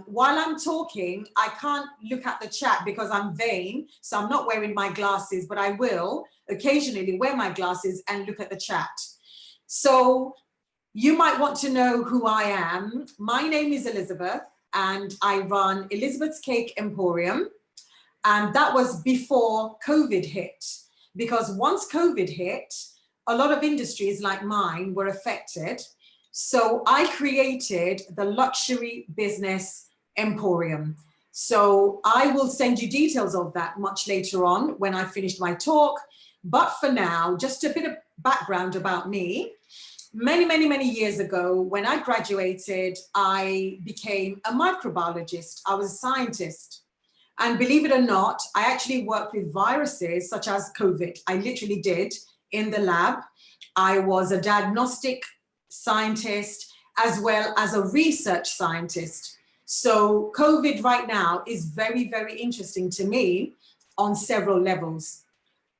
while I'm talking, I can't look at the chat because I'm vain, so I'm not wearing my glasses, but I will occasionally wear my glasses and look at the chat. So you might want to know who I am. My name is Elizabeth, and I run Elizabeth's Cake Emporium. And that was before COVID hit, because once COVID hit, a lot of industries like mine were affected. So I created the Luxury Business Emporium. So I will send you details of that much later on when I finished my talk. But for now, just a bit of background about me. Many years ago, when I graduated, I became a microbiologist. I was a scientist. And believe it or not, I actually worked with viruses such as COVID. I literally did in the lab. I was a diagnostic scientist as well as a research scientist. So COVID right now is very interesting to me on several levels.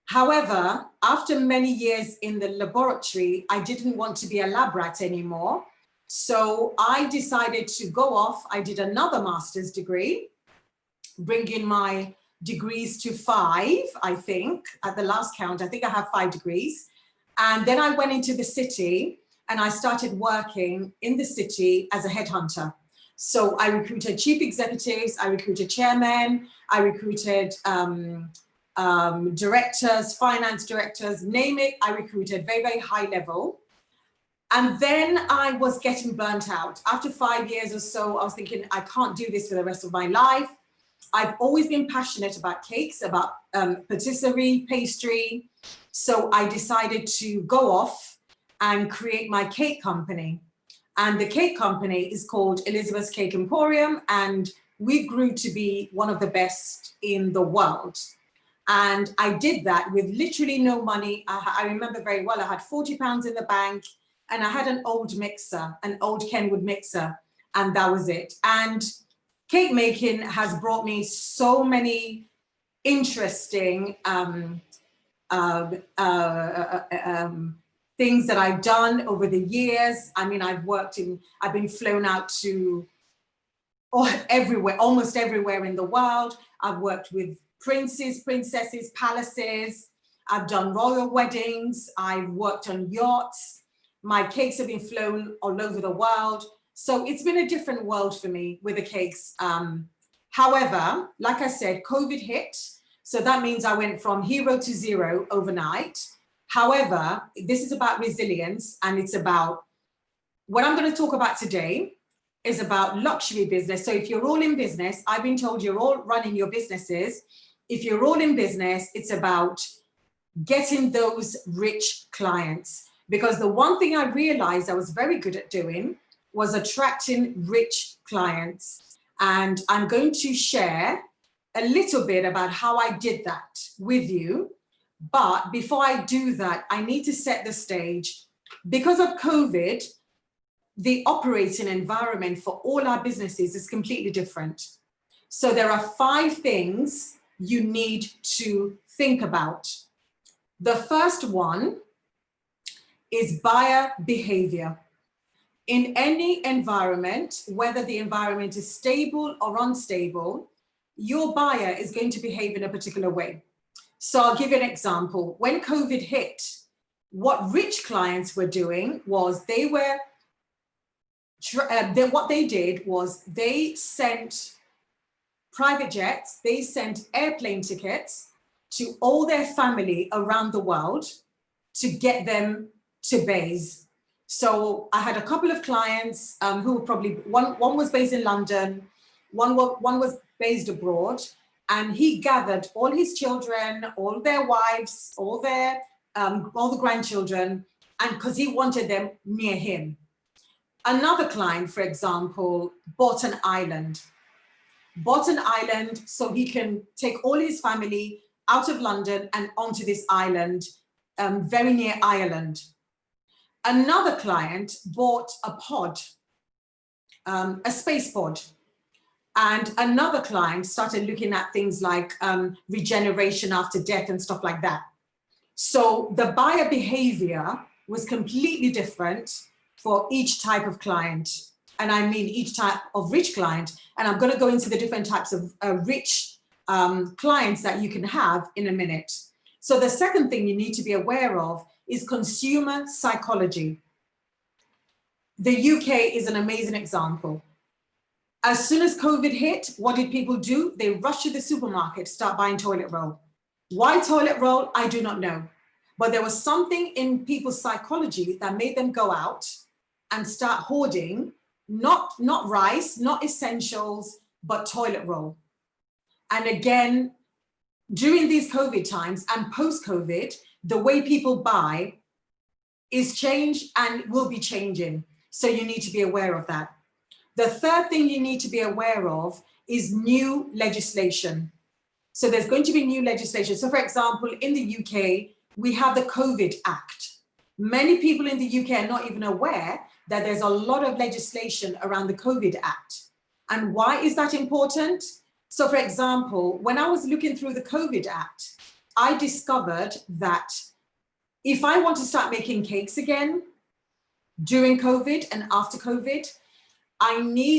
However, after many years in the laboratory, I didn't want to be a lab rat anymore. So I decided to go off. I did another master's degree, bringing my degrees to 5, I think, at the last count. I think I have 5 degrees. And then I went into the city and I started working in the city as a headhunter. So I recruited chief executives, I recruited chairmen, I recruited directors, finance directors, name it, I recruited very high level. And then I was getting burnt out. After 5 years or so, I was thinking, I can't do this for the rest of my life. I've always been passionate about cakes, about patisserie, pastry. So I decided to go off and create my cake company. And the cake company is called Elizabeth's Cake Emporium, and we grew to be one of the best in the world. And I did that with literally no money. I remember very well, I had £40 in the bank, and I had an old mixer, an old Kenwood mixer, and that was it. And cake making has brought me so many interesting things that I've done over the years. I mean, I've been flown out to everywhere, almost everywhere in the world. I've worked with princes, princesses, palaces. I've done royal weddings. I've worked on yachts. My cakes have been flown all over the world. So it's been a different world for me with the cakes. However, like I said, COVID hit. So that means I went from hero to zero overnight. However, this is about resilience, and it's about, what I'm going to talk about today is about luxury business. So if you're all in business, I've been told you're all running your businesses. If you're all in business, it's about getting those rich clients. Because the one thing I realized I was very good at doing was attracting rich clients. And I'm going to share a little bit about how I did that with you. But before I do that, I need to set the stage. Because of COVID, the operating environment for all our businesses is completely different. So there are 5 things you need to think about. The first one is buyer behavior. In any environment, whether the environment is stable or unstable, your buyer is going to behave in a particular way. So I'll give you an example. When COVID hit, what rich clients were doing was what they did was they sent private jets, they sent airplane tickets to all their family around the world to get them to base. So I had a couple of clients who were probably, one was based in London, one was based abroad, and he gathered all his children, all their wives, all the grandchildren, and because he wanted them near him. Another client, for example, bought an island so he can take all his family out of London and onto this island, very near Ireland. Another client bought a pod, a space pod. And another client started looking at things like regeneration after death and stuff like that. So the buyer behavior was completely different for each type of client. and I mean each type of rich client, and I'm going to go into the different types of rich clients that you can have in a minute. So the second thing you need to be aware of is consumer psychology. The UK is an amazing example. As soon as COVID hit, what did people do? They rushed to the supermarket, start buying toilet roll. Why toilet roll? I do not know. But there was something in people's psychology that made them go out and start hoarding, not rice, not essentials, but toilet roll. And again, during these COVID times and post-COVID, the way people buy is changed and will be changing. So you need to be aware of that. The third thing you need to be aware of is new legislation. So there's going to be new legislation. So for example, in the UK, we have the COVID Act. Many people in the UK are not even aware that there's a lot of legislation around the COVID Act. And why is that important? So for example, when I was looking through the COVID Act, I discovered that if I want to start making cakes again during COVID and after COVID,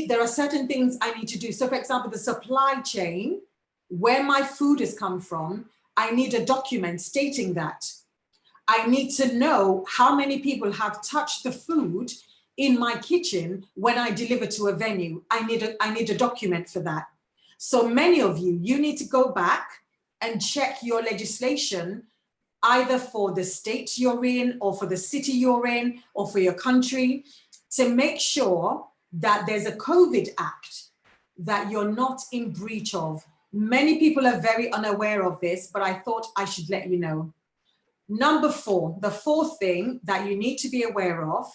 there are certain things I need to do. So for example, the supply chain, where my food has come from, I need a document stating that. I need to know how many people have touched the food in my kitchen when I deliver to a venue. I need a document for that. So many of you need to go back and check your legislation, either for the state you're in or for the city you're in or for your country, to make sure that there's a COVID Act that you're not in breach of. Many people are very unaware of this, but I thought I should let you know. Number 4, the fourth thing that you need to be aware of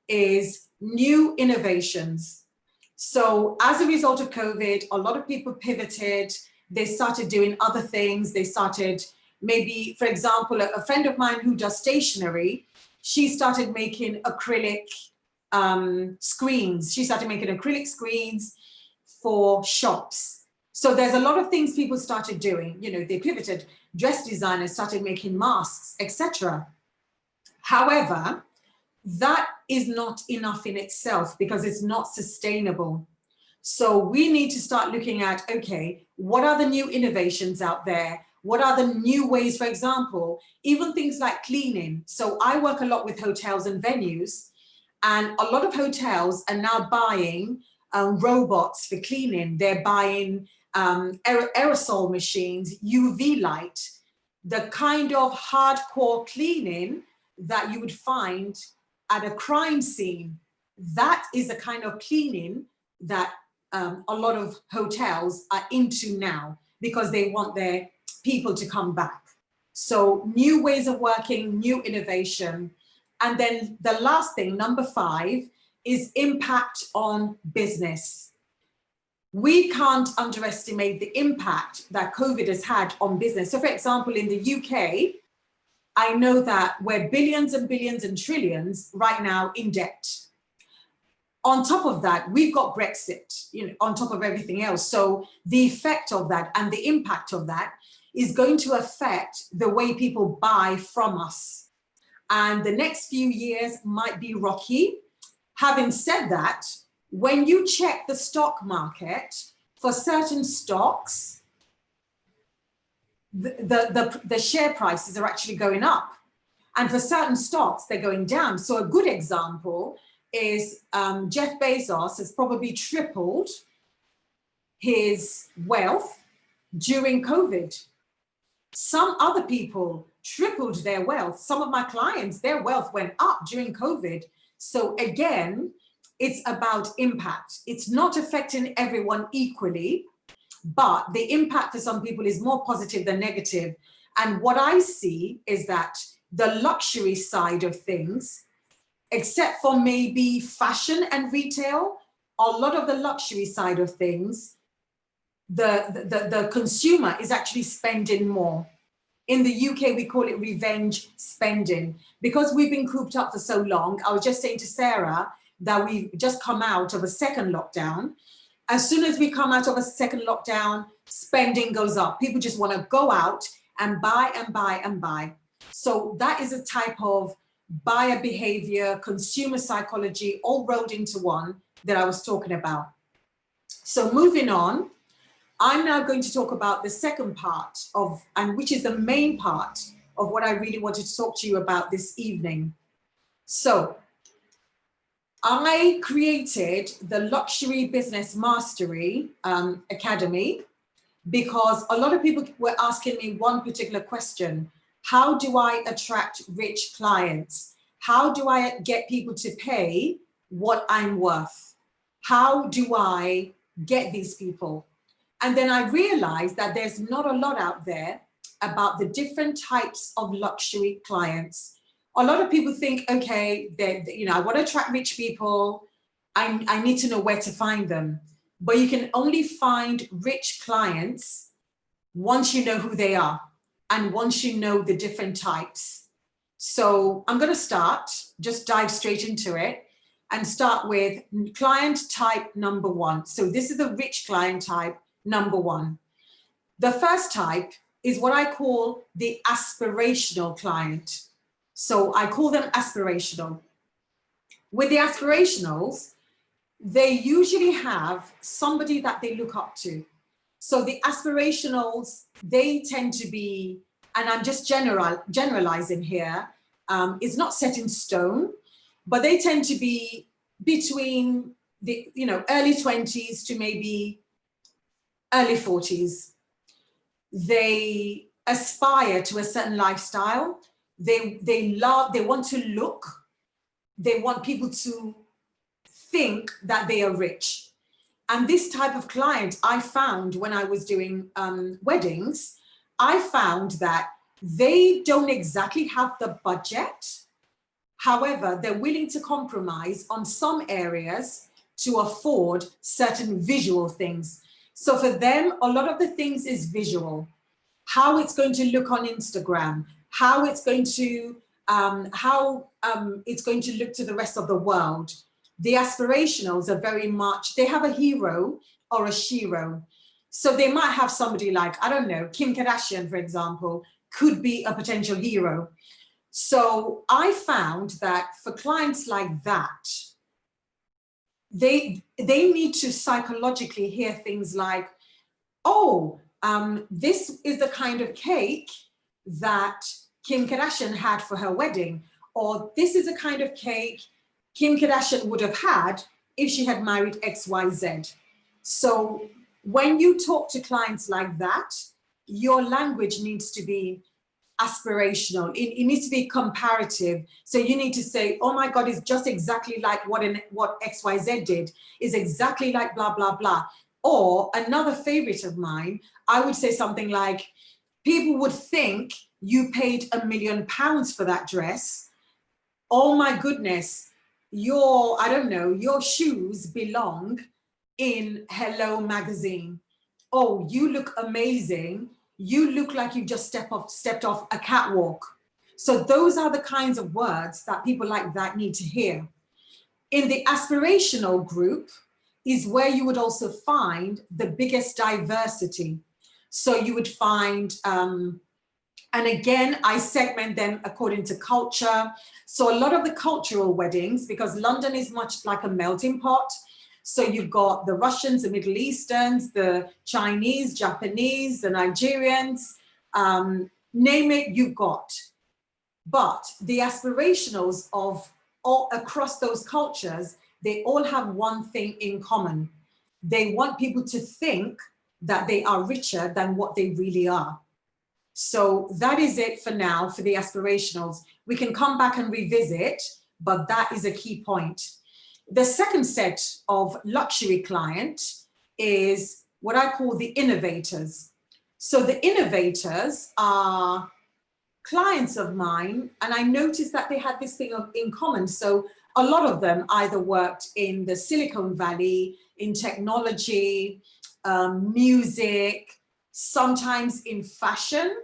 is new innovations. So as a result of COVID, a lot of people pivoted. They started doing other things. They started maybe, for example, a friend of mine who does stationery, she started making acrylic screens. She started making acrylic screens for shops. So there's a lot of things people started doing. You know, they pivoted. Dress designers started making masks, etc. However, that is not enough in itself because it's not sustainable. So we need to start looking at, okay, what are the new innovations out there? What are the new ways, for example, even things like cleaning. So I work a lot with hotels and venues, and a lot of hotels are now buying robots for cleaning. They're buying aerosol machines, UV light, the kind of hardcore cleaning that you would find at a crime scene. That is the kind of cleaning that a lot of hotels are into now because they want their people to come back. So new ways of working, new innovation. And then the last thing, number 5, is impact on business. We can't underestimate the impact that COVID has had on business. So for example, in the UK, I know that we're billions and billions and trillions right now in debt. On top of that, we've got Brexit, you know, on top of everything else. So the effect of that and the impact of that is going to affect the way people buy from us. And the next few years might be rocky. Having said that, when you check the stock market for certain stocks, the share prices are actually going up. And for certain stocks, they're going down. So a good example is Jeff Bezos has probably tripled his wealth during COVID. Some other people tripled their wealth. Some of my clients, their wealth went up during COVID. So again, it's about impact. It's not affecting everyone equally, but the impact for some people is more positive than negative. And what I see is that the luxury side of things, except for maybe fashion and retail, a lot of the luxury side of things, the consumer is actually spending more. In the UK, we call it revenge spending. Because we've been cooped up for so long, I was just saying to Sarah that we've just come out of a second lockdown. As soon as we come out of a second lockdown, spending goes up. People just want to go out and buy and buy and buy. So that is a type of buyer behavior, consumer psychology, all rolled into one that I was talking about. So moving on, I'm now going to talk about the second part of, and which is the main part of what I really wanted to talk to you about this evening. So I created the Luxury Business Mastery Academy because a lot of people were asking me one particular question. How do I attract rich clients? How do I get people to pay what I'm worth? How do I get these people? And then I realized that there's not a lot out there about the different types of luxury clients. A lot of people think, okay, I want to attract rich people. I need to know where to find them. But you can only find rich clients once you know who they are and once you know the different types. So I'm going to just dive straight into it and start with client type number one. So this is the rich client type number one. The first type is what I call the aspirational client. So I call them aspirational. With the aspirationals, they usually have somebody that they look up to. So the aspirationals, they tend to be, and I'm just generalizing here, it's not set in stone, but they tend to be between the early 20s to maybe early 40s. They aspire to a certain lifestyle. They want to look, they want people to think that they are rich. And this type of client I found when I was doing weddings, I found that they don't exactly have the budget. However, they're willing to compromise on some areas to afford certain visual things. So for them, a lot of the things is visual. How it's going to look on Instagram, how it's going to look to the rest of the world. The aspirationals are very much, they have a hero or a shero. So they might have somebody like, I don't know, Kim Kardashian, for example, could be a potential hero. So I found that for clients like that, they need to psychologically hear things like, oh, this is the kind of cake that Kim Kardashian had for her wedding, or this is the kind of cake Kim Kardashian would have had if she had married XYZ. So when you talk to clients like that, your language needs to be aspirational. It needs to be comparative. So you need to say, oh my God, it's just exactly like what XYZ did, is exactly like blah, blah, blah. Or another favorite of mine, I would say something like, people would think you paid £1 million for that dress. Oh my goodness, your shoes belong in Hello magazine. Oh, you look amazing. You look like you just stepped off a catwalk. So those are the kinds of words that people like that need to hear. In the aspirational group is where you would also find the biggest diversity. So you would find, and again, I segment them according to culture. So a lot of the cultural weddings, because London is much like a melting pot. So you've got the Russians, the Middle Easterns, the Chinese, Japanese, the Nigerians, name it, you've got. But the aspirationals of all across those cultures, they all have one thing in common. They want people to think that they are richer than what they really are. So that is it for now for the aspirationals. We can come back and revisit, but that is a key point. The second set of luxury client is what I call the innovators. So the innovators are clients of mine, and I noticed that they had this thing in common. So a lot of them either worked in the Silicon Valley, in technology, music, sometimes in fashion,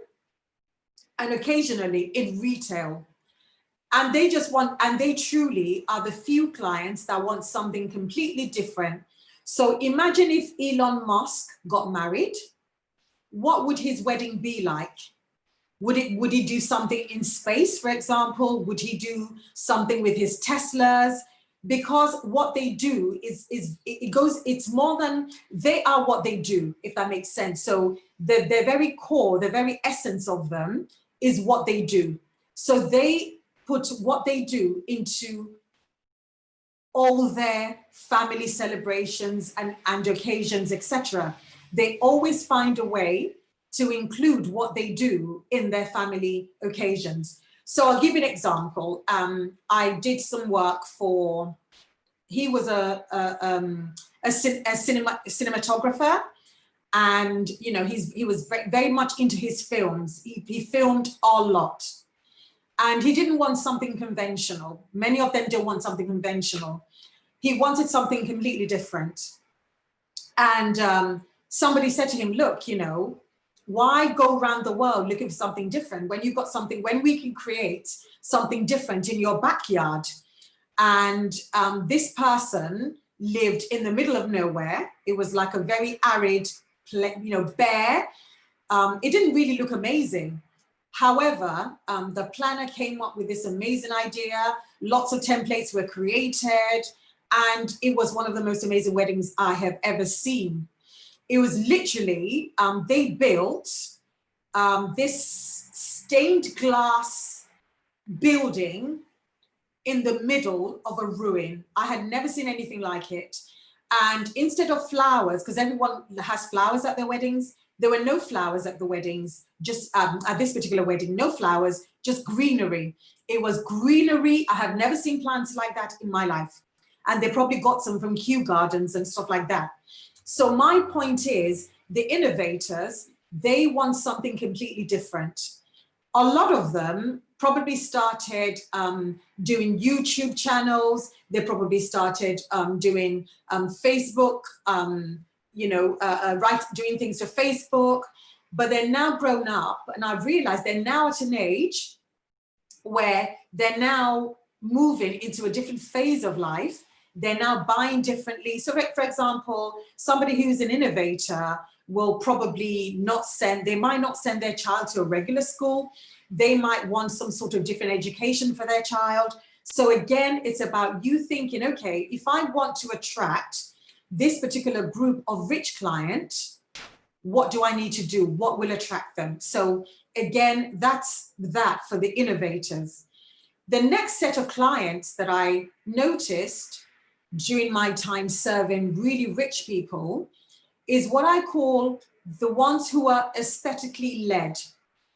and occasionally in retail. And they truly are the few clients that want something completely different. So imagine if Elon Musk got married, what would his wedding be like? Would he do something in space, for example? Would he do something with his Teslas? because what they do it's more than, they are what they do, if that makes sense. So their very core, the very essence of them is what they do. So they put what they do into all their family celebrations and occasions, etc. They always find a way to include what they do in their family occasions. So I'll give you an example. I did some work for, he was a cinematographer, and you know, he was very much into his films. He filmed a lot, and he didn't want something conventional. Many of them don't want something conventional. He wanted something completely different. And somebody said to him, look, you know, why go around the world looking for something different when you've got something, when we can create something different in your backyard? And this person lived in the middle of nowhere. It was like a very arid, you know, bare. It didn't really look amazing. However, the planner came up with this amazing idea. Lots of templates were created, and it was one of the most amazing weddings I have ever seen. It was literally, they built this stained glass building in the middle of a ruin. I had never seen anything like it. And instead of flowers, because everyone has flowers at their weddings, there were no flowers at the weddings, just at this particular wedding, no flowers, just greenery. It was greenery. I have never seen plants like that in my life. And they probably got some from Kew Gardens and stuff like that. So my point is, the innovators, they want something completely different. A lot of them probably started doing YouTube channels. They probably started doing Facebook, you know, doing things to Facebook, but they're now grown up, and I've realized they're now at an age where they're now moving into a different phase of life. They're now buying differently. So for example, somebody who's an innovator will probably not send, they might not send their child to a regular school. They might want some sort of different education for their child. So again, it's about you thinking, okay, if I want to attract this particular group of rich clients, what do I need to do? What will attract them? So again, that's that for the innovators. The next set of clients that I noticed during my time serving really rich people is what I call the ones who are aesthetically led.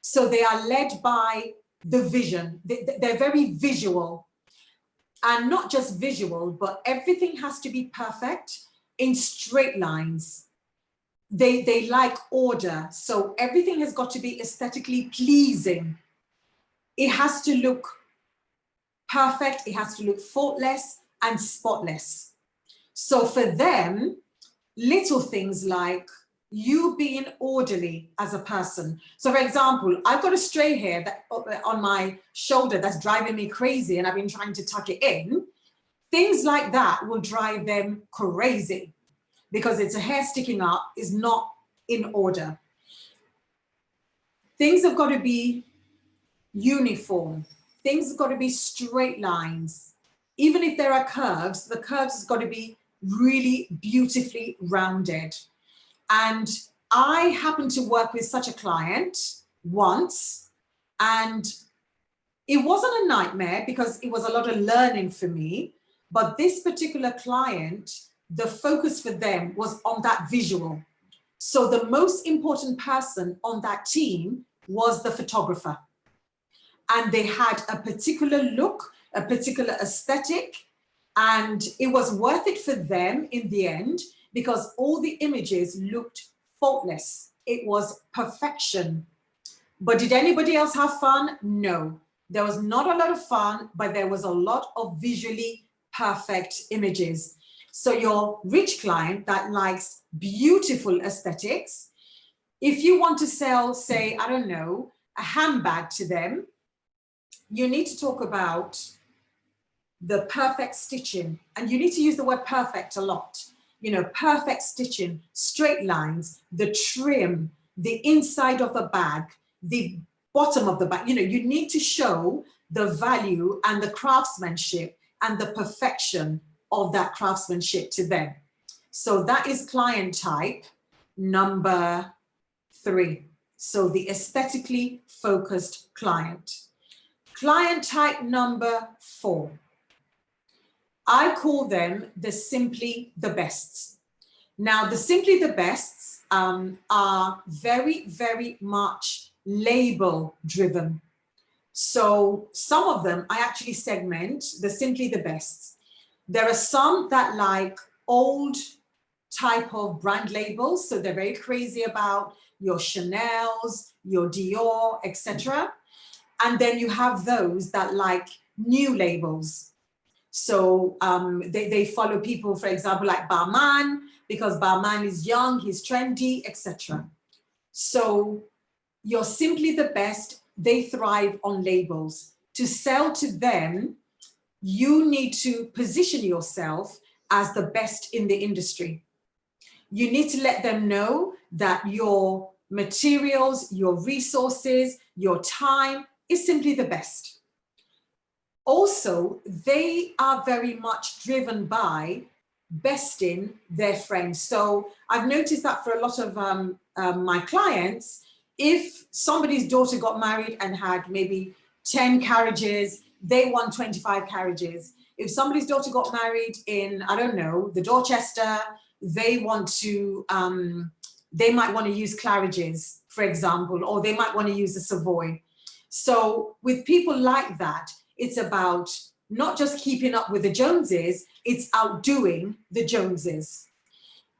So they are led by the vision. They're very visual, and not just visual, but everything has to be perfect in straight lines. They like order. So everything has got to be aesthetically pleasing. It has to look perfect. It has to look faultless and spotless. So for them, little things like you being orderly as a person. So for example, I've got a stray hair that on my shoulder that's driving me crazy, and I've been trying to tuck it in. Things like that will drive them crazy because it's a hair sticking up, is not in order. Things have got to be uniform. Things have got to be straight lines. Even if there are curves, the curves has got to be really beautifully rounded. And I happened to work with such a client once, and it wasn't a nightmare because it was a lot of learning for me. But this particular client, the focus for them was on that visual. So the most important person on that team was the photographer. And they had a particular look, a particular aesthetic, and it was worth it for them in the end because all the images looked faultless. It was perfection. But did anybody else have fun? No. There was not a lot of fun, but there was a lot of visually perfect images. So your rich client that likes beautiful aesthetics, if you want to sell, say, I don't know, a handbag to them, you need to talk about the perfect stitching, and you need to use the word perfect a lot. You know, perfect stitching, straight lines, the trim, the inside of the bag, the bottom of the bag. You know, you need to show the value and the craftsmanship and the perfection of that craftsmanship to them. So that is client type number 3. So the aesthetically focused client. Client type number 4. I call them the simply the bests. Now, the simply the bests are very, very much label driven. So some of them I actually segment the simply the bests. There are some that like old type of brand labels. So they're very crazy about your Chanel's, your Dior, etc. And then you have those that like new labels. So they follow people, for example, like Barman, because Barman is young, he's trendy, etc. So you're simply the best. They thrive on labels. To sell to them, you need to position yourself as the best in the industry. You need to let them know that your materials, your resources, your time is simply the best. Also, they are very much driven by besting their friends. So I've noticed that for a lot of my clients, if somebody's daughter got married and had maybe 10 carriages, they won 25 carriages. If somebody's daughter got married in, I don't know, the Dorchester, they want to, they might want to use Claridge's, for example, or they might want to use the Savoy. So with people like that, it's about not just keeping up with the Joneses, it's outdoing the Joneses.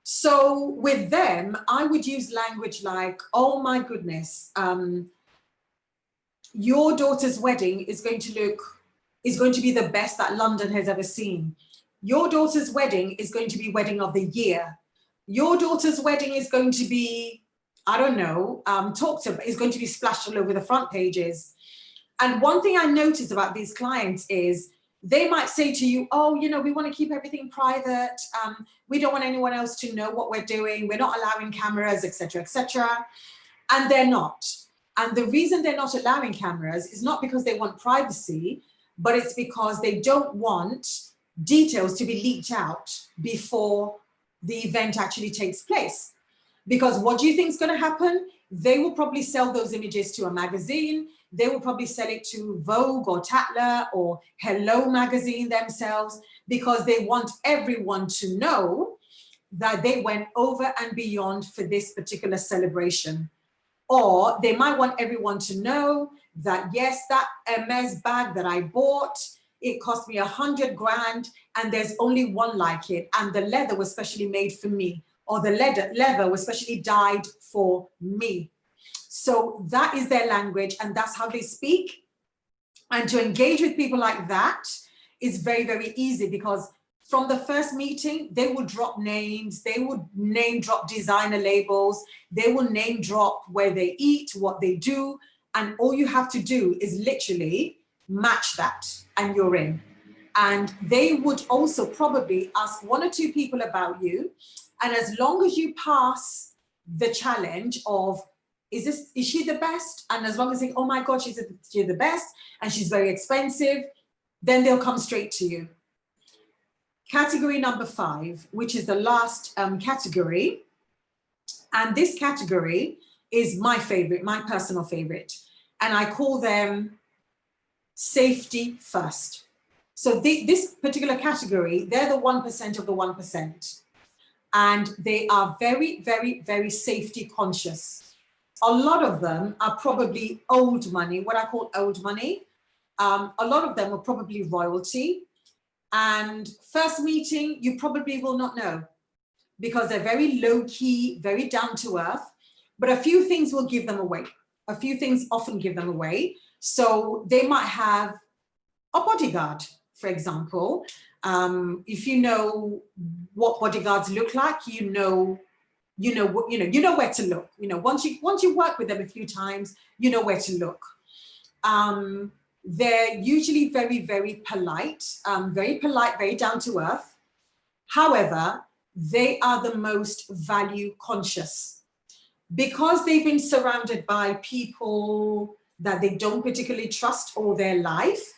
So with them, I would use language like, oh my goodness, your daughter's wedding is going to be the best that London has ever seen. Your daughter's wedding is going to be wedding of the year. Your daughter's wedding is going to be, I don't know, is going to be splashed all over the front pages. And one thing I noticed about these clients is they might say to you, oh, you know, we want to keep everything private. We don't want anyone else to know what we're doing. We're not allowing cameras, etc., etc. And they're not. And the reason they're not allowing cameras is not because they want privacy, but it's because they don't want details to be leaked out before the event actually takes place. Because what do you think is going to happen? They will probably sell those images to a magazine. They will probably sell it to Vogue or Tatler or Hello magazine themselves, because they want everyone to know that they went over and beyond for this particular celebration. Or they might want everyone to know that, yes, that Hermes bag that I bought, it cost me 100 grand and there's only one like it. And the leather was specially made for me, or the leather was specially dyed for me. So that is their language and that's how they speak. And to engage with people like that is very, very easy, because from the first meeting, they will drop names, they will name drop designer labels, they will name drop where they eat, what they do, and all you have to do is literally match that and you're in. And they would also probably ask 1 or 2 people about you, and as long as you pass the challenge of, is she the best? And as long as they, oh my God, she's the best and she's very expensive, then they'll come straight to you. Category number 5, which is the last category. And this category is my favorite, my personal favorite. And I call them safety first. So this particular category, they're the 1% of the 1%. And they are very, very, very safety conscious. A lot of them are probably old money, what I call old money. A lot of them are probably royalty. And first meeting, you probably will not know, because they're very low key, very down to earth, but a few things will give them away. A few things often give them away. So they might have a bodyguard, for example. If you know what bodyguards look like, you know where to look. You know, once you work with them a few times, you know where to look. They're usually very, very polite, very down to earth. However, they are the most value conscious, because they've been surrounded by people that they don't particularly trust all their life.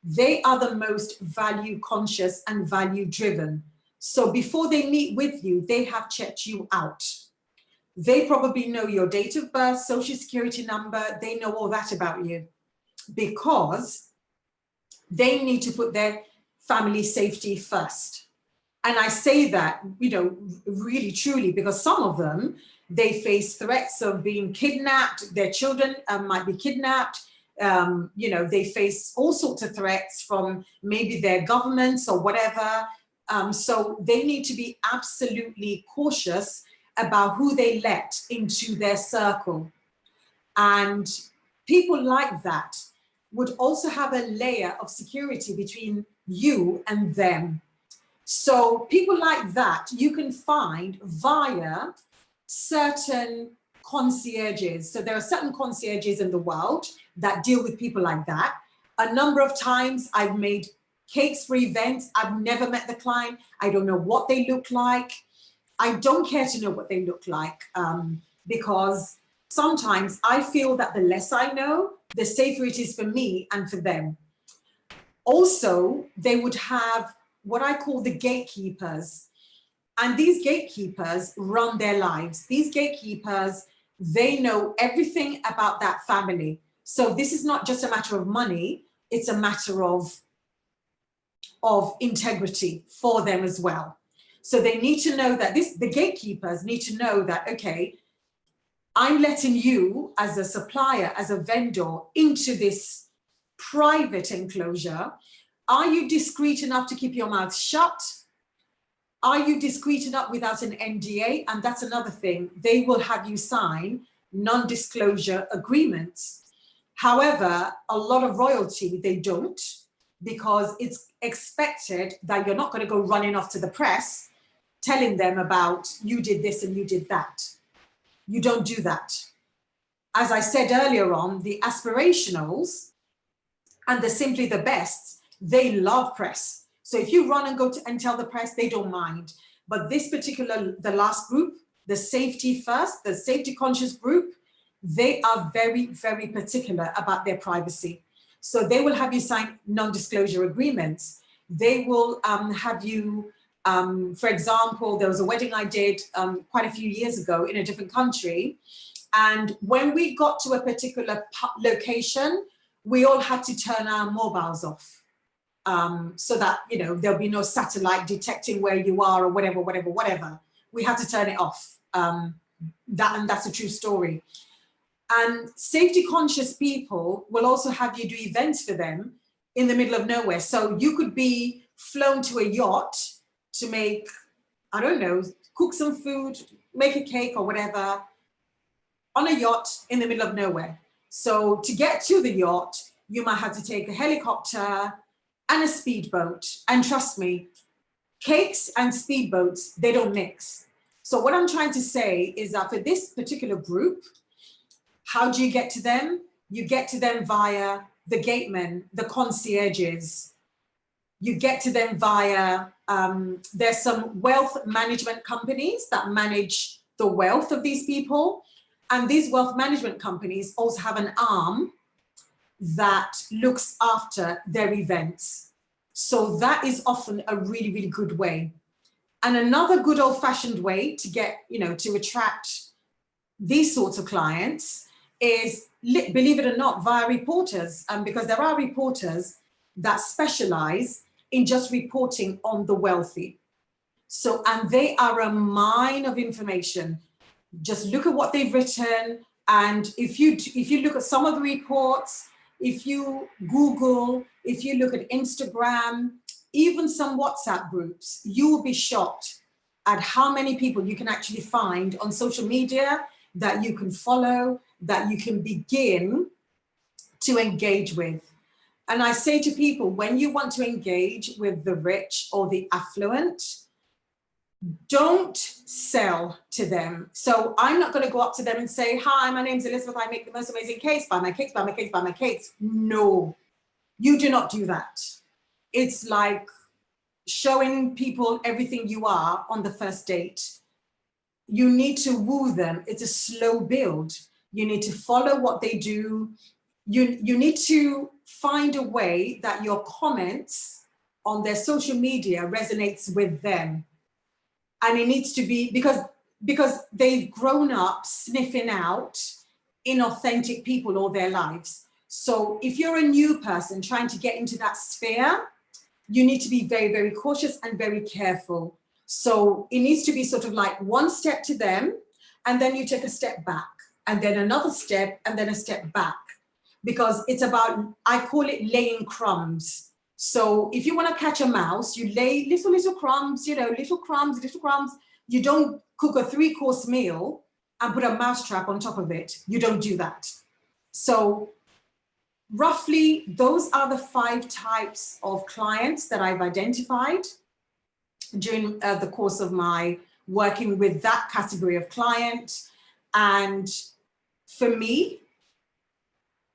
They are the most value conscious and value driven. So before they meet with you, they have checked you out. They probably know your date of birth, social security number, they know all that about you, because they need to put their family safety first. And I say that, you know, really truly, because some of them, they face threats of being kidnapped, their children might be kidnapped, you know, they face all sorts of threats from maybe their governments or whatever. So they need to be absolutely cautious about who they let into their circle. And people like that would also have a layer of security between you and them. So people like that you can find via certain concierges. So there are certain concierges in the world that deal with people like that. A number of times I've made cakes for events. I've never met the client. I don't know what they look like. I don't care to know what they look like, because sometimes I feel that the less I know, the safer it is for me and for them. Also, they would have what I call the gatekeepers. And these gatekeepers run their lives. These gatekeepers, they know everything about that family. So this is not just a matter of money, it's a matter of integrity for them as well. So they need to know that the gatekeepers need to know that, okay, I'm letting you as a supplier, as a vendor into this private enclosure. Are you discreet enough to keep your mouth shut? Are you discreet enough without an NDA? And that's another thing. They will have you sign non-disclosure agreements. However, a lot of royalty, they don't, because it's expected that you're not going to go running off to the press telling them about you did this and you did that. You don't do that. As I said earlier on, the aspirationals and the simply the best, they love press. So if you run and go to and tell the press, they don't mind. But this particular, the last group, the safety first, the safety conscious group, they are very, very particular about their privacy. So they will have you sign non-disclosure agreements. They will have you, for example, there was a wedding I did quite a few years ago in a different country. And when we got to a particular location, we all had to turn our mobiles off. So that, you know, there'll be no satellite detecting where you are or whatever. We had to turn it off. And that's a true story. And safety conscious people will also have you do events for them in the middle of nowhere. So you could be flown to a yacht to make, I don't know, cook some food, make a cake or whatever on a yacht in the middle of nowhere. So to get to the yacht, you might have to take a helicopter and a speedboat. And trust me, cakes and speedboats, they don't mix. So what I'm trying to say is that for this particular group, how do you get to them? You get to them via the gatemen, the concierges. You get to them via, there's some wealth management companies that manage the wealth of these people. And these wealth management companies also have an arm that looks after their events. So that is often a really, really good way. And another good old fashioned way to get, you know, to attract these sorts of clients is, believe it or not, via reporters, because there are reporters that specialize in just reporting on the wealthy. So, and they are a mine of information. Just look at what they've written. And if you look at some of the reports, if you Google, if you look at Instagram, even some WhatsApp groups, you will be shocked at how many people you can actually find on social media that you can follow, that you can begin to engage with. And I say to people, when you want to engage with the rich or the affluent, don't sell to them. So I'm not going to go up to them and say, hi, my name's Elizabeth. I make the most amazing cakes. Buy my cakes, buy my cakes, buy my cakes. No, you do not do that. It's like showing people everything you are on the first date. You need to woo them. It's a slow build. You need to follow what they do. you need to find a way that your comments on their social media resonates with them. And it needs to be because they've grown up sniffing out inauthentic people all their lives. So if you're a new person trying to get into that sphere, you need to be very, very cautious and very careful. So it needs to be sort of like one step to them, and then you take a step back, and then another step, and then a step back. Because it's about, I call it laying crumbs. So if you want to catch a mouse, you lay little crumbs, you know, little crumbs. You don't cook a 3-course meal and put a mouse trap on top of it. You don't do that. So roughly, those are the 5 types of clients that I've identified during the course of my working with that category of client. And for me,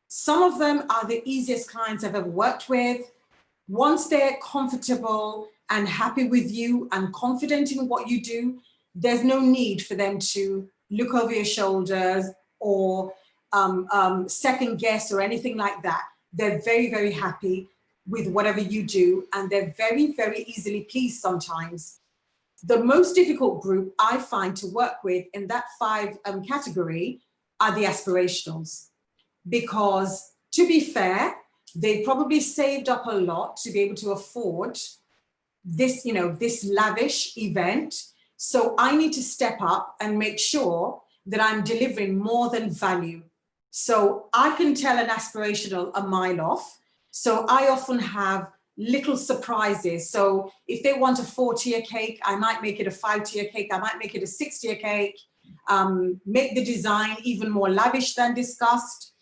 some of them are the easiest clients I've ever worked with. Once they're comfortable and happy with you and confident in what you do, there's no need for them to look over your shoulders or second guess or anything like that. They're very, very happy with whatever you do, and they're very, very easily pleased sometimes. The most difficult group I find to work with in that 5 category are the aspirationals. Because to be fair, they probably saved up a lot to be able to afford this, you know, this lavish event. So I need to step up and make sure that I'm delivering more than value. So I can tell an aspirational a mile off. So I often have little surprises. So if they want a 4-tier cake, I might make it a 5-tier cake. I might make it a 6-tier cake, make the design even more lavish than discussed.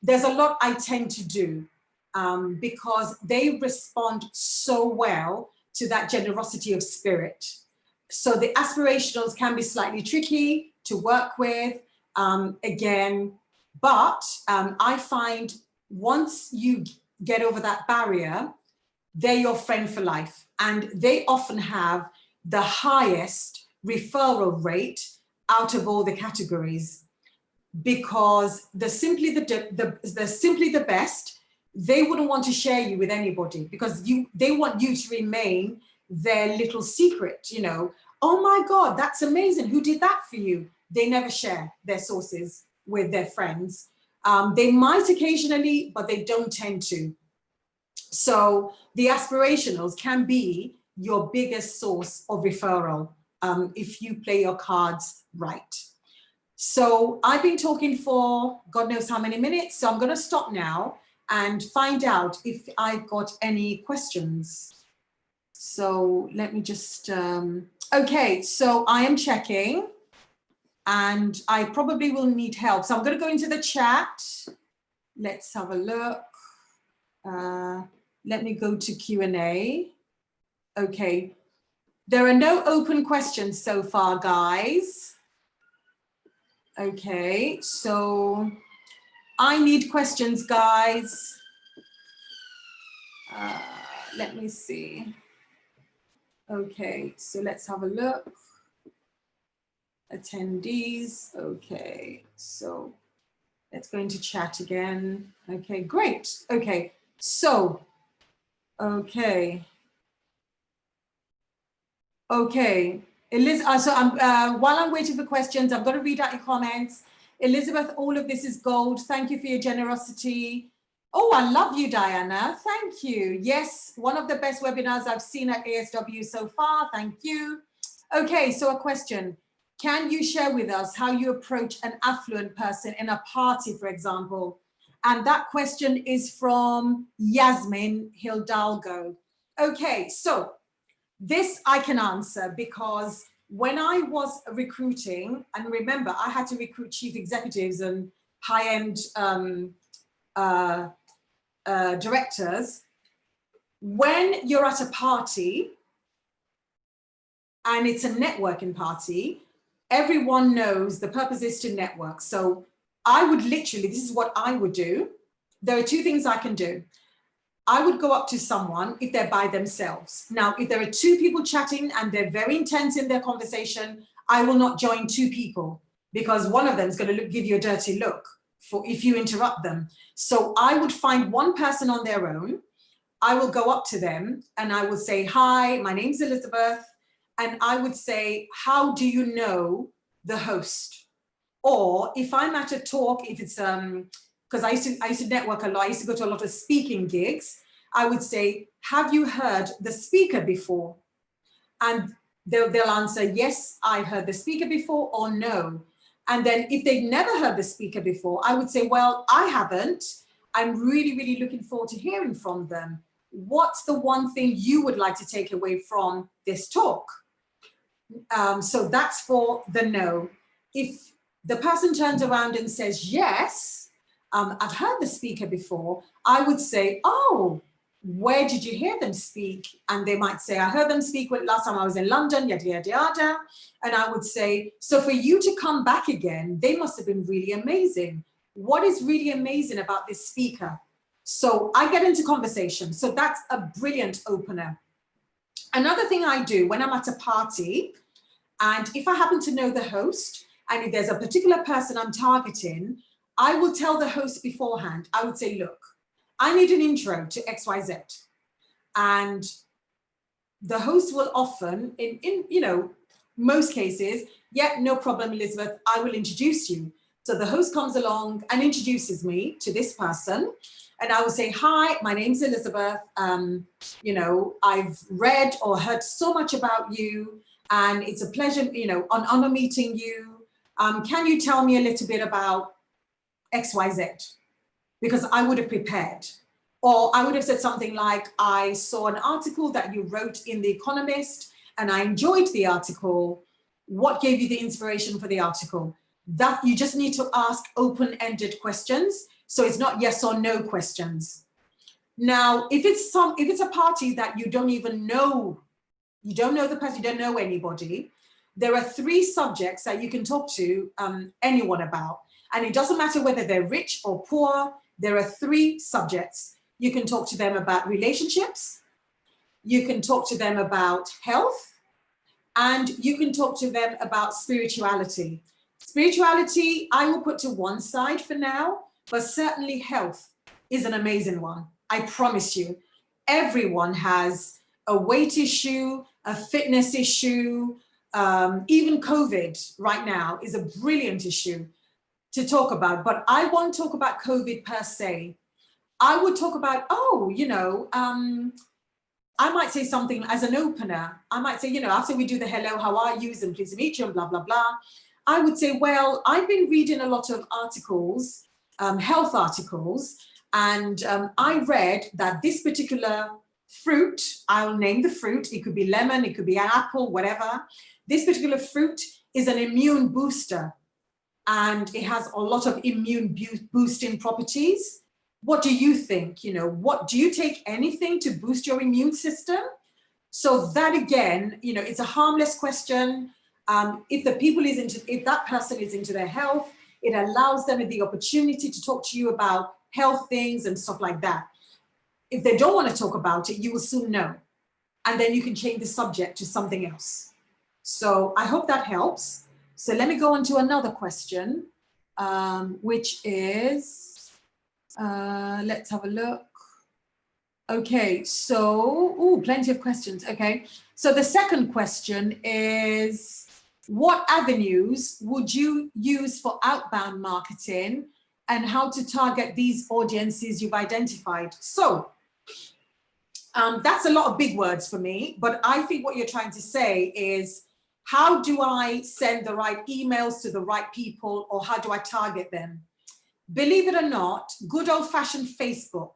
There's a lot I tend to do because they respond so well to that generosity of spirit. So the aspirationals can be slightly tricky to work with, again, but I find once you get over that barrier, they're your friend for life. And they often have the highest referral rate out of all the categories. Because they're simply the best, they wouldn't want to share you with anybody because they want you to remain their little secret, you know. Oh my God, that's amazing. Who did that for you? They never share their sources with their friends. They might occasionally, but they don't tend to. So the aspirationals can be your biggest source of referral if you play your cards right. So I've been talking for God knows how many minutes, so I'm going to stop now and find out if I've got any questions. So let me just, okay, so I am checking and I probably will need help. So I'm going to go into the chat. Let's have a look. Let me go to Q&A. Okay, there are no open questions so far, guys. Okay, so I need questions, guys. Let me see. Okay, so let's have a look. Attendees, okay, so let's go into chat again. Okay, great. Okay, so, okay. Okay. So while I'm waiting for questions, I'm going to read out your comments. Elizabeth, all of this is gold. Thank you for your generosity. Oh, I love you, Diana. Thank you. Yes, one of the best webinars I've seen at ASW so far. Thank you. Okay, so a question. Can you share with us how you approach an affluent person in a party, for example? And that question is from Yasmin Hidalgo. Okay, so this I can answer because when I was recruiting, and remember, I had to recruit chief executives and high-end directors. When you're at a party and it's a networking party, everyone knows the purpose is to network. So I would literally, this is what I would do. There are 2 things I can do. I would go up to someone if they're by themselves. Now, if there are 2 people chatting and they're very intense in their conversation, I will not join 2 people because one of them is going to give you a dirty look for if you interrupt them. So I would find one person on their own. I will go up to them and I will say, hi, my name's Elizabeth. And I would say, how do you know the host? Or if I'm at a talk, if it's, because I used to network a lot, I used to go to a lot of speaking gigs, I would say, have you heard the speaker before? And they'll answer, yes, I heard the speaker before, or no. And then if they've never heard the speaker before, I would say, well, I haven't. I'm really, really looking forward to hearing from them. What's the one thing you would like to take away from this talk? So that's for the no. If the person turns around and says, yes, I've heard the speaker before, I would say, oh, where did you hear them speak? And they might say, I heard them speak last time I was in London, yada, yada, yada. And I would say, so for you to come back again, they must have been really amazing. What is really amazing about this speaker? So I get into conversation. So that's a brilliant opener. Another thing I do when I'm at a party, and if I happen to know the host, and if there's a particular person I'm targeting, I will tell the host beforehand. I would say, look, I need an intro to XYZ. And the host will often, in you know, most cases, yeah, no problem, Elizabeth, I will introduce you. So the host comes along and introduces me to this person. And I will say, hi, my name's Elizabeth. You know, I've read or heard so much about you, and it's a pleasure, you know, an honor meeting you. Can you tell me a little bit about XYZ? Because I would have prepared. Or I would have said something like, I saw an article that you wrote in The Economist, and I enjoyed the article. What gave you the inspiration for the article? That you just need to ask open-ended questions. So it's not yes or no questions. Now, if it's a party that you don't even know, you don't know the person, you don't know anybody, there are 3 subjects that you can talk to anyone about. And it doesn't matter whether they're rich or poor, there are 3 subjects. You can talk to them about relationships, you can talk to them about health, and you can talk to them about spirituality. Spirituality, I will put to one side for now, but certainly health is an amazing one. I promise you, everyone has a weight issue, a fitness issue, even COVID right now is a brilliant issue to talk about, but I won't talk about COVID per se. I would talk about, oh, you know, I might say something as an opener. I might say, you know, after we do the hello, how are you, and pleased to meet you, and blah, blah, blah. I would say, well, I've been reading a lot of articles, health articles, and I read that this particular fruit, I'll name the fruit, it could be lemon, it could be an apple, whatever. This particular fruit is an immune booster, and it has a lot of immune boosting properties. What do you think? You know, what do you take anything to boost your immune system? So that again, you know, it's a harmless question. If that person is into their health, it allows them the opportunity to talk to you about health things and stuff like that. If they don't want to talk about it, you will soon know. And then you can change the subject to something else. So I hope that helps. So let me go on to another question, which is, let's have a look. Okay, so, plenty of questions. Okay, so the second question is, what avenues would you use for outbound marketing and how to target these audiences you've identified? So that's a lot of big words for me, but I think what you're trying to say is, how do I send the right emails to the right people, or how do I target them? Believe it or not, good old-fashioned Facebook.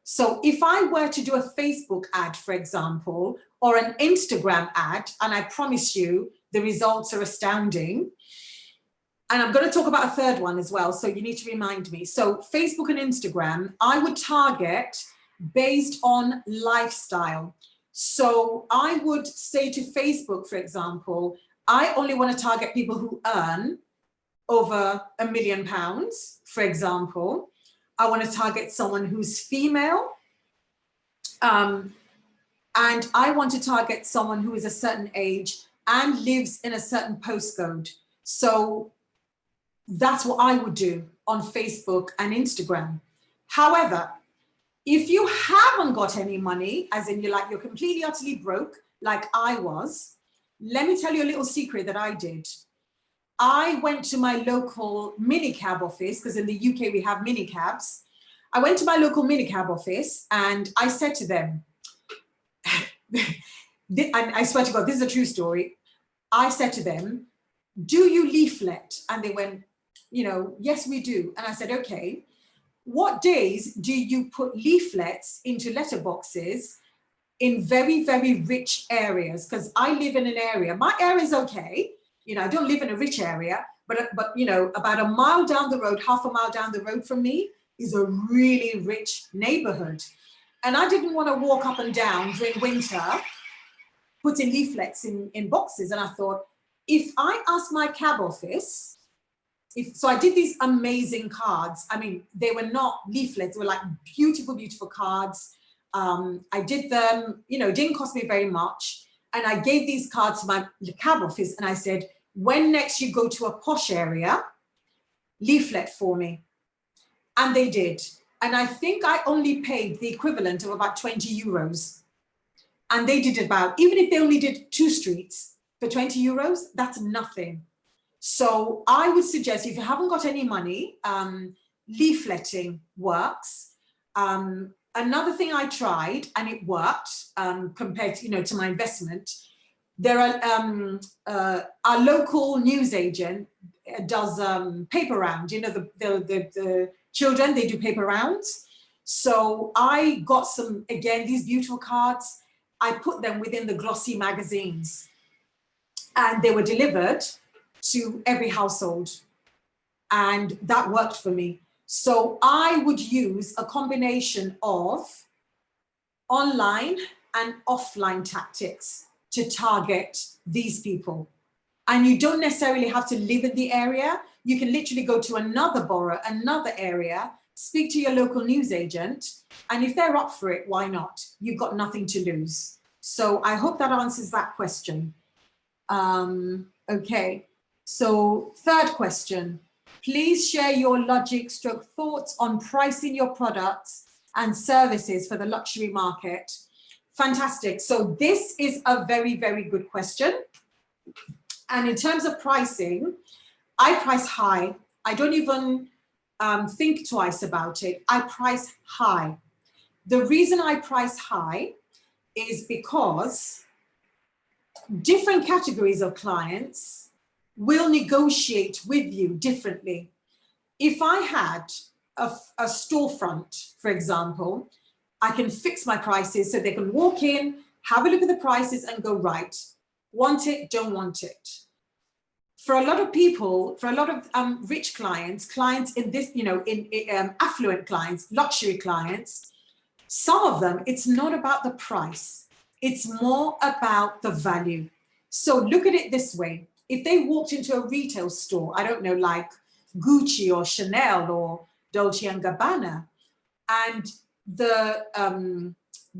So if I were to do a Facebook ad, for example, or an Instagram ad, and I promise you the results are astounding, and I'm going to talk about a third one as well, so you need to remind me. So Facebook and Instagram, I would target based on lifestyle. So I would say to Facebook, for example, I only want to target people who earn over £1 million, for example. I want to target someone who's female. And I want to target someone who is a certain age and lives in a certain postcode. So That's what I would do on Facebook and Instagram. However, if you haven't got any money, as in you're completely utterly broke, like I was, let me tell you a little secret that I did. I went to my local minicab office, because in the UK we have minicabs. I went to my local minicab office and I said to them, and I swear to God, this is a true story. I said to them, do you leaflet? And they went, yes, we do. And I said, okay, what days do you put leaflets into letterboxes in very, very rich areas? Because I live in an area, my area is okay. I don't live in a rich area, but about a mile down the road, half a mile down the road from me is a really rich neighborhood. And I didn't want to walk up and down during winter, putting leaflets in boxes. And I thought, if I ask my cab office, so I did these amazing cards. I mean, they were not leaflets, they were like beautiful, beautiful cards. I did them, it didn't cost me very much. And I gave these cards to my cab office and I said, when next you go to a posh area, leaflet for me. And they did. And I think I only paid the equivalent of about 20 euros. And they did about, even if they only did 2 streets for 20 euros, that's nothing. So I would suggest, if you haven't got any money, leafletting works. Another thing I tried, and it worked compared to, to my investment. There are our local newsagent does paper round. The children, they do paper rounds. So I got some, again, these beautiful cards. I put them within the glossy magazines, and they were delivered to every household, and that worked for me. So I would use a combination of online and offline tactics to target these people. And you don't necessarily have to live in the area. You can literally go to another borough, another area, speak to your local newsagent, and if they're up for it, why not? You've got nothing to lose. So I hope that answers that question. Okay, so third question. Please share your logic stroke thoughts on pricing your products and services for the luxury market. Fantastic. So this is a very, very good question. And in terms of pricing, I price high. I don't even think twice about it. I price high. The reason I price high is because different categories of clients will negotiate with you differently. If I had a storefront, for example, I can fix my prices so they can walk in, have a look at the prices and go, right, want it, don't want it. For a lot of people, for a lot of rich clients in this, affluent clients, luxury clients, some of them, it's not about the price. It's more about the value. So look at it this way. If they walked into a retail store, I don't know, like Gucci or Chanel or Dolce & Gabbana, and the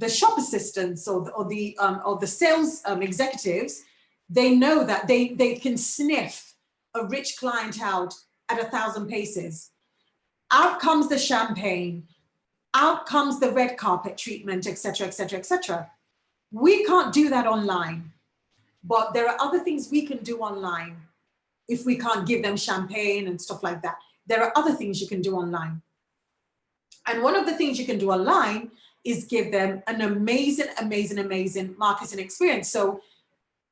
shop assistants or the sales executives, they know that they can sniff a rich client out at 1,000 paces. Out comes the champagne, out comes the red carpet treatment, etc., etc., etc. We can't do that online, but there are other things we can do online. If we can't give them champagne and stuff like that, there are other things you can do online. And one of the things you can do online is give them an amazing, amazing, amazing marketing experience. So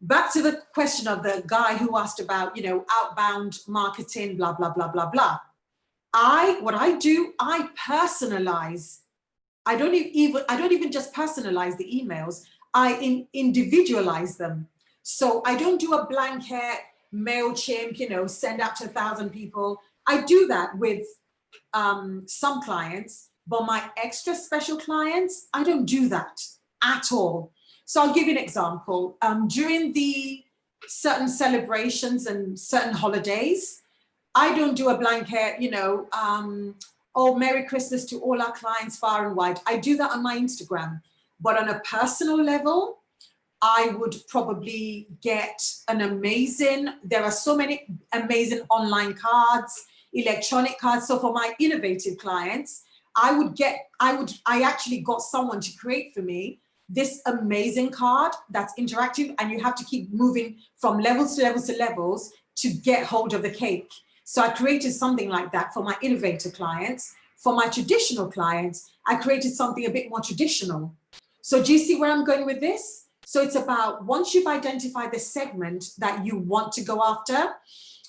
back to the question of the guy who asked about, outbound marketing, blah, blah, blah, blah, blah. What I do, I personalize. I don't even just personalize the emails. I individualize them. So I don't do a blanket MailChimp, send out to 1,000 people. I do that with some clients, but my extra special clients, I don't do that at all. So I'll give you an example. During the certain celebrations and certain holidays, I don't do a blanket, oh, Merry Christmas to all our clients far and wide. I do that on my Instagram. But on a personal level, I would probably get there are so many amazing online cards, electronic cards. So for my innovative clients, I actually got someone to create for me this amazing card that's interactive, and you have to keep moving from levels to levels to levels to get hold of the cake. So I created something like that for my innovator clients. For my traditional clients, I created something a bit more traditional. So do you see where I'm going with this? So it's about, once you've identified the segment that you want to go after,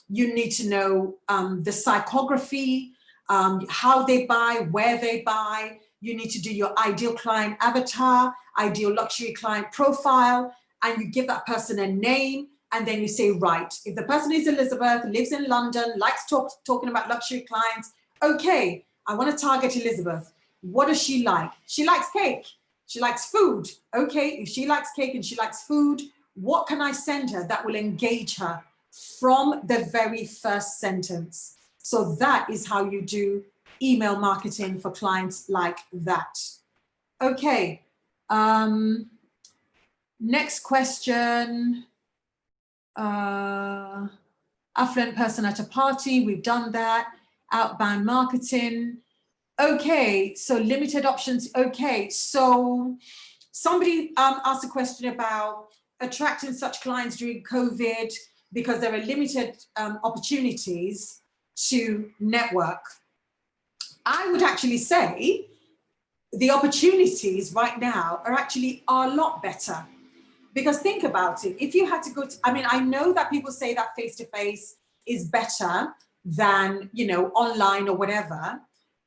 you need to know the psychography, how they buy, where they buy. You need to do your ideal client avatar, ideal luxury client profile, and you give that person a name. And then you say, right, if the person is Elizabeth, lives in London, likes talking about luxury clients, okay, I want to target Elizabeth. What does she like? She likes cake. She likes food. Okay, if she likes cake and she likes food, what can I send her that will engage her from the very first sentence? So that is how you do email marketing for clients like that. Okay, next question. Affluent person at a party, we've done that. Outbound marketing. Okay, so limited options. Okay, so somebody asked a question about attracting such clients during COVID because there are limited opportunities to network. I would actually say the opportunities right now are actually a lot better. Because think about it, if you had to go to, I mean, I know that people say that face-to-face is better than, you know, online or whatever,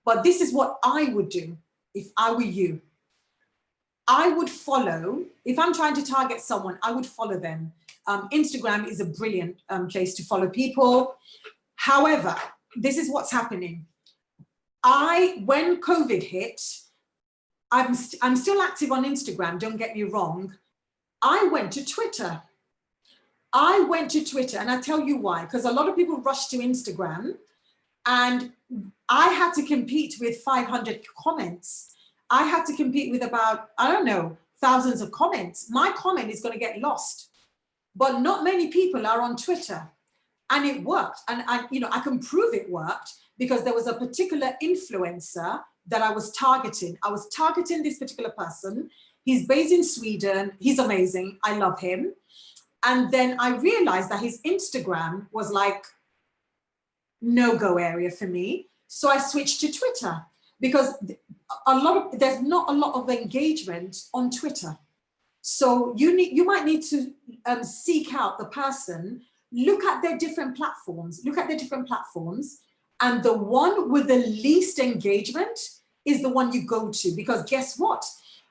but this is what I would do if I were you. I would follow, if I'm trying to target someone, I would follow them. Instagram is a brilliant place to follow people. However, this is what's happening. When COVID hit, I'm still active on Instagram, don't get me wrong. I went to Twitter. And I tell you why, because a lot of people rush to Instagram, and I had to compete with 500 comments. I had to compete with about, I don't know, thousands of comments. My comment is going to get lost. But not many people are on Twitter. And it worked. And I can prove it worked because there was a particular influencer that I was targeting. I was targeting this particular person. He's based in Sweden. He's amazing. I love him. And then I realized that his Instagram was like no-go area for me. So I switched to Twitter because there's not a lot of engagement on Twitter. So you might need to seek out the person, look at their different platforms, and the one with the least engagement is the one you go to, because guess what?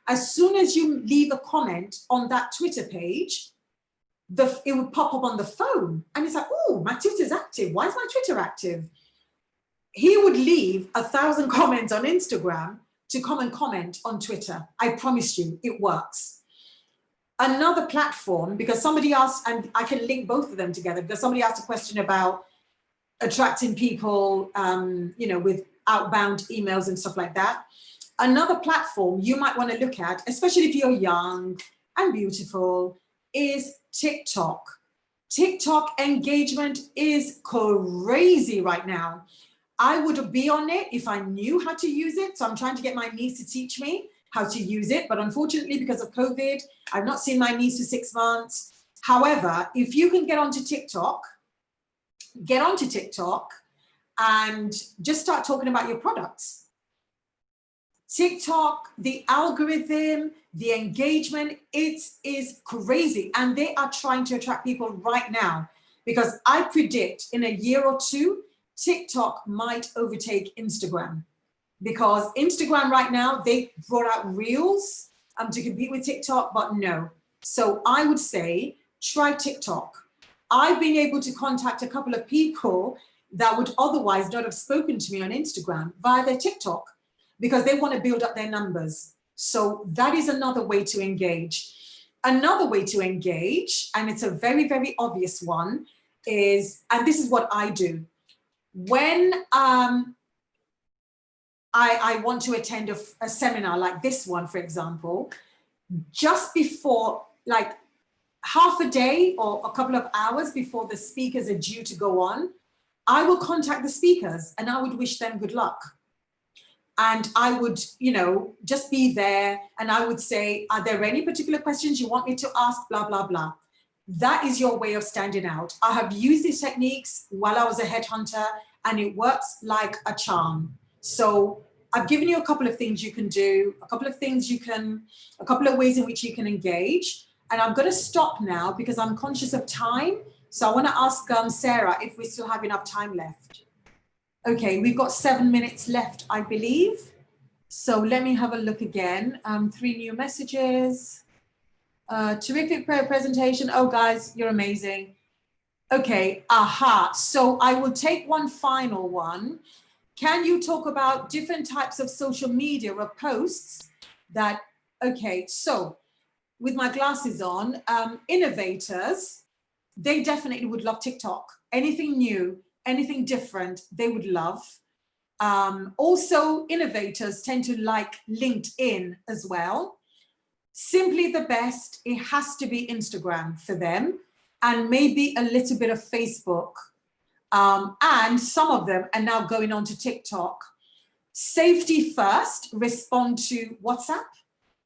As soon as you leave a comment on that Twitter page, it would pop up on the phone. And it's like, oh, my Twitter's active. Why is my Twitter active? He would leave 1,000 comments on Instagram to come and comment on Twitter. I promise you, it works. Another platform, because somebody asked, and I can link both of them together, because somebody asked a question about attracting people, with outbound emails and stuff like that. Another platform you might want to look at, especially if you're young and beautiful, is TikTok. TikTok engagement is crazy right now. I would be on it if I knew how to use it. So I'm trying to get my niece to teach me how to use it. But unfortunately, because of COVID, I've not seen my niece for 6 months. However, if you can get onto TikTok and just start talking about your products. TikTok, the algorithm, the engagement, it is crazy. And they are trying to attract people right now, because I predict in a year or two, TikTok might overtake Instagram, because Instagram right now, they brought out Reels to compete with TikTok, but no. So I would say, try TikTok. I've been able to contact a couple of people that would otherwise not have spoken to me on Instagram via their TikTok, because they want to build up their numbers. So that is another way to engage. Another way to engage, and it's a very, very obvious one, is, and this is what I do. When I want to attend a seminar like this one, for example, just before, like half a day or a couple of hours before the speakers are due to go on, I will contact the speakers and I would wish them good luck. And I would, you know, just be there and I would say, are there any particular questions you want me to ask, blah, blah, blah. That is your way of standing out. I have used these techniques while I was a headhunter and it works like a charm. So I've given you a couple of things you can do, a couple of ways in which you can engage. And I'm going to stop now because I'm conscious of time. So I want to ask Sarah if we still have enough time left. Okay, we've got 7 minutes left, I believe. So let me have a look again. 3 new messages. Terrific presentation. Oh, guys, you're amazing. Okay, aha. So I will take one final one. Can you talk about different types of social media or posts that, okay, so with my glasses on, innovators, they definitely would love TikTok. Anything new, anything different, they would love. Also, innovators tend to like LinkedIn as well. Simply the best, it has to be Instagram for them, and maybe a little bit of Facebook. And some of them are now going on to TikTok. Safety first, respond to WhatsApp,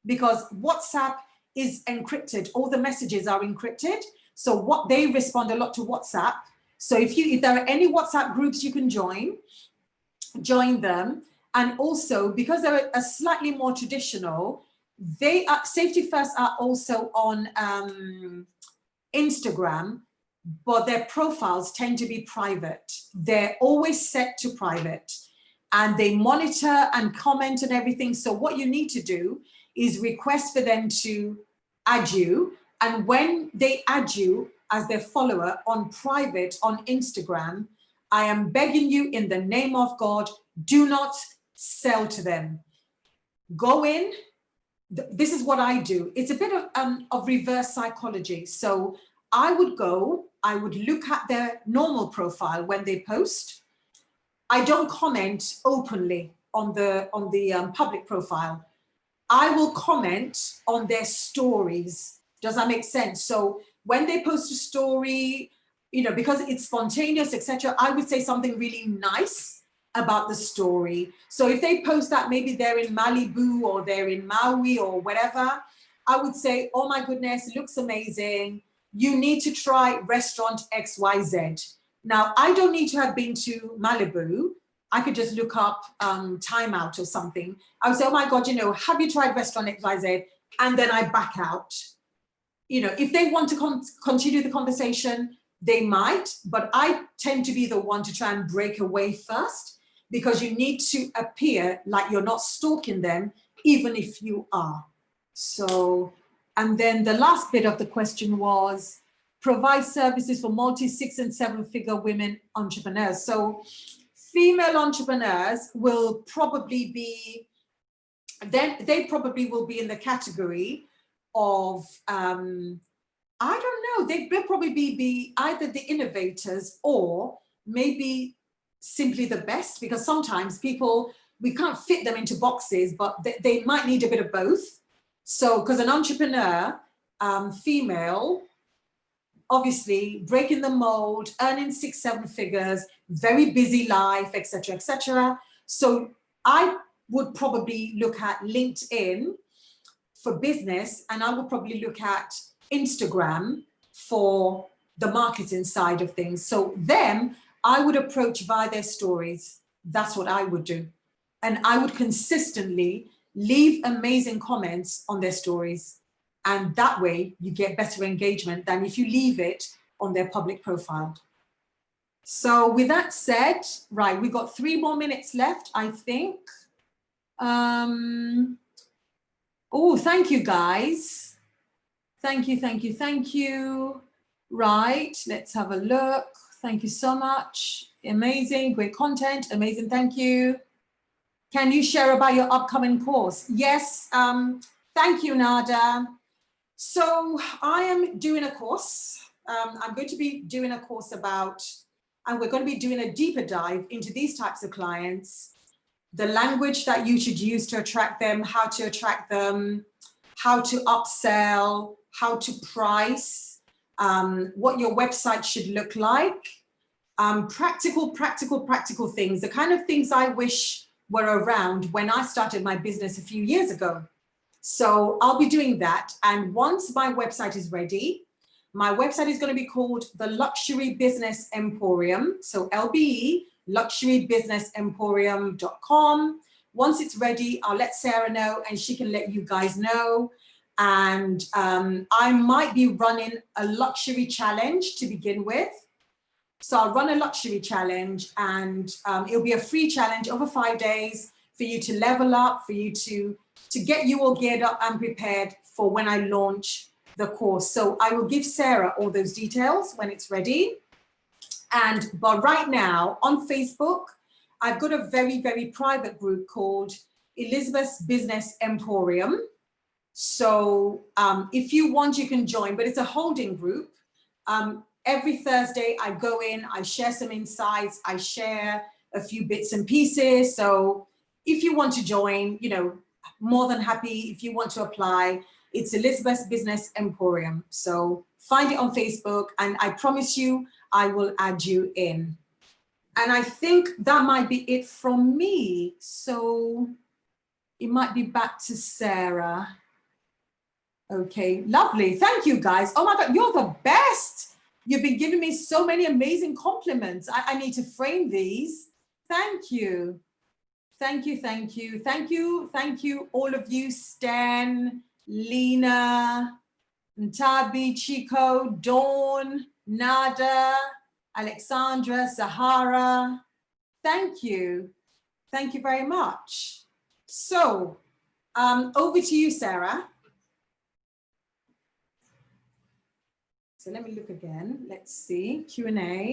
because WhatsApp is encrypted. All the messages are encrypted. So what they respond a lot to WhatsApp. So if there are any WhatsApp groups you can join them. And also because they're a slightly more traditional, they are safety first are also on Instagram, but their profiles tend to be private. They're always set to private and they monitor and comment and everything. So what you need to do is request for them to add you. And when they add you as their follower on private on Instagram, I am begging you in the name of God, do not sell to them. Go in. This is what I do. It's a bit of reverse psychology. So I would look at their normal profile when they post. I don't comment openly on the public profile. I will comment on their stories. Does that make sense? So when they post a story, you know, because it's spontaneous, etc., I would say something really nice about the story. So if they post that maybe they're in Malibu or they're in Maui or whatever, I would say, oh my goodness, it looks amazing. You need to try restaurant XYZ. Now, I don't need to have been to Malibu. I could just look up Time Out or something. I would say, oh my God, you know, have you tried restaurant XYZ? And then I back out. You know, if they want to continue the conversation, they might, but I tend to be the one to try and break away first, because you need to appear like you're not stalking them, even if you are. So, and then the last bit of the question was, provide services for multi-6 and 7-figure women entrepreneurs. So female entrepreneurs will probably be, they probably will be in the category of, I don't know, they'll probably be either the innovators or maybe simply the best, because sometimes people, we can't fit them into boxes, but they might need a bit of both. So, because an entrepreneur, female, obviously breaking the mold, earning 6-7 figures, very busy life, etc., etc. So I would probably look at LinkedIn for business, and I would probably look at Instagram for the marketing side of things. So them, I would approach via their stories. That's what I would do. And I would consistently leave amazing comments on their stories. And that way you get better engagement than if you leave it on their public profile. So with that said, right, we've got 3 more minutes left, I think. Oh, thank you guys. Thank you, thank you, thank you. Right, let's have a look. Thank you so much. Amazing, great content, amazing, thank you. Can you share about your upcoming course? Yes, thank you, Nada. So I am doing a course. I'm going to be doing a course about, and we're going to be doing a deeper dive into these types of clients, the language that you should use to attract them, how to attract them, how to upsell, how to price, what your website should look like, practical things, the kind of things I wish were around when I started my business a few years ago. So I'll be doing that. And once my website is ready, my website is going to be called the Luxury Business Emporium. So LBE, luxurybusinessemporium.com. Once it's ready, I'll let Sarah know and she can let you guys know. And I might be running a luxury challenge to begin with. So I'll run a luxury challenge, and it'll be a free challenge over 5 days for you to level up, for you to get you all geared up and prepared for when I launch the course. So I will give Sarah all those details when it's ready. But right now on Facebook, I've got a very, very private group called Elizabeth's Business Emporium. So if you want, you can join, but it's a holding group. Every Thursday I go in, I share some insights, I share a few bits and pieces. So if you want to join, you know, more than happy. If you want to apply, it's Elizabeth's Business Emporium. So find it on Facebook, and I promise you, I will add you in. And I think that might be it from me. So it might be back to Sarah. Okay, lovely. Thank you, guys. Oh my God, you're the best. You've been giving me so many amazing compliments. I need to frame these. Thank you. Thank you, thank you, thank you, thank you, all of you, Stan, Lena, Ntabi, Chico, Dawn, Nada, Alexandra, Sahara. Thank you very much. So, over to you, Sarah. So let me look again. Let's see, Q&A.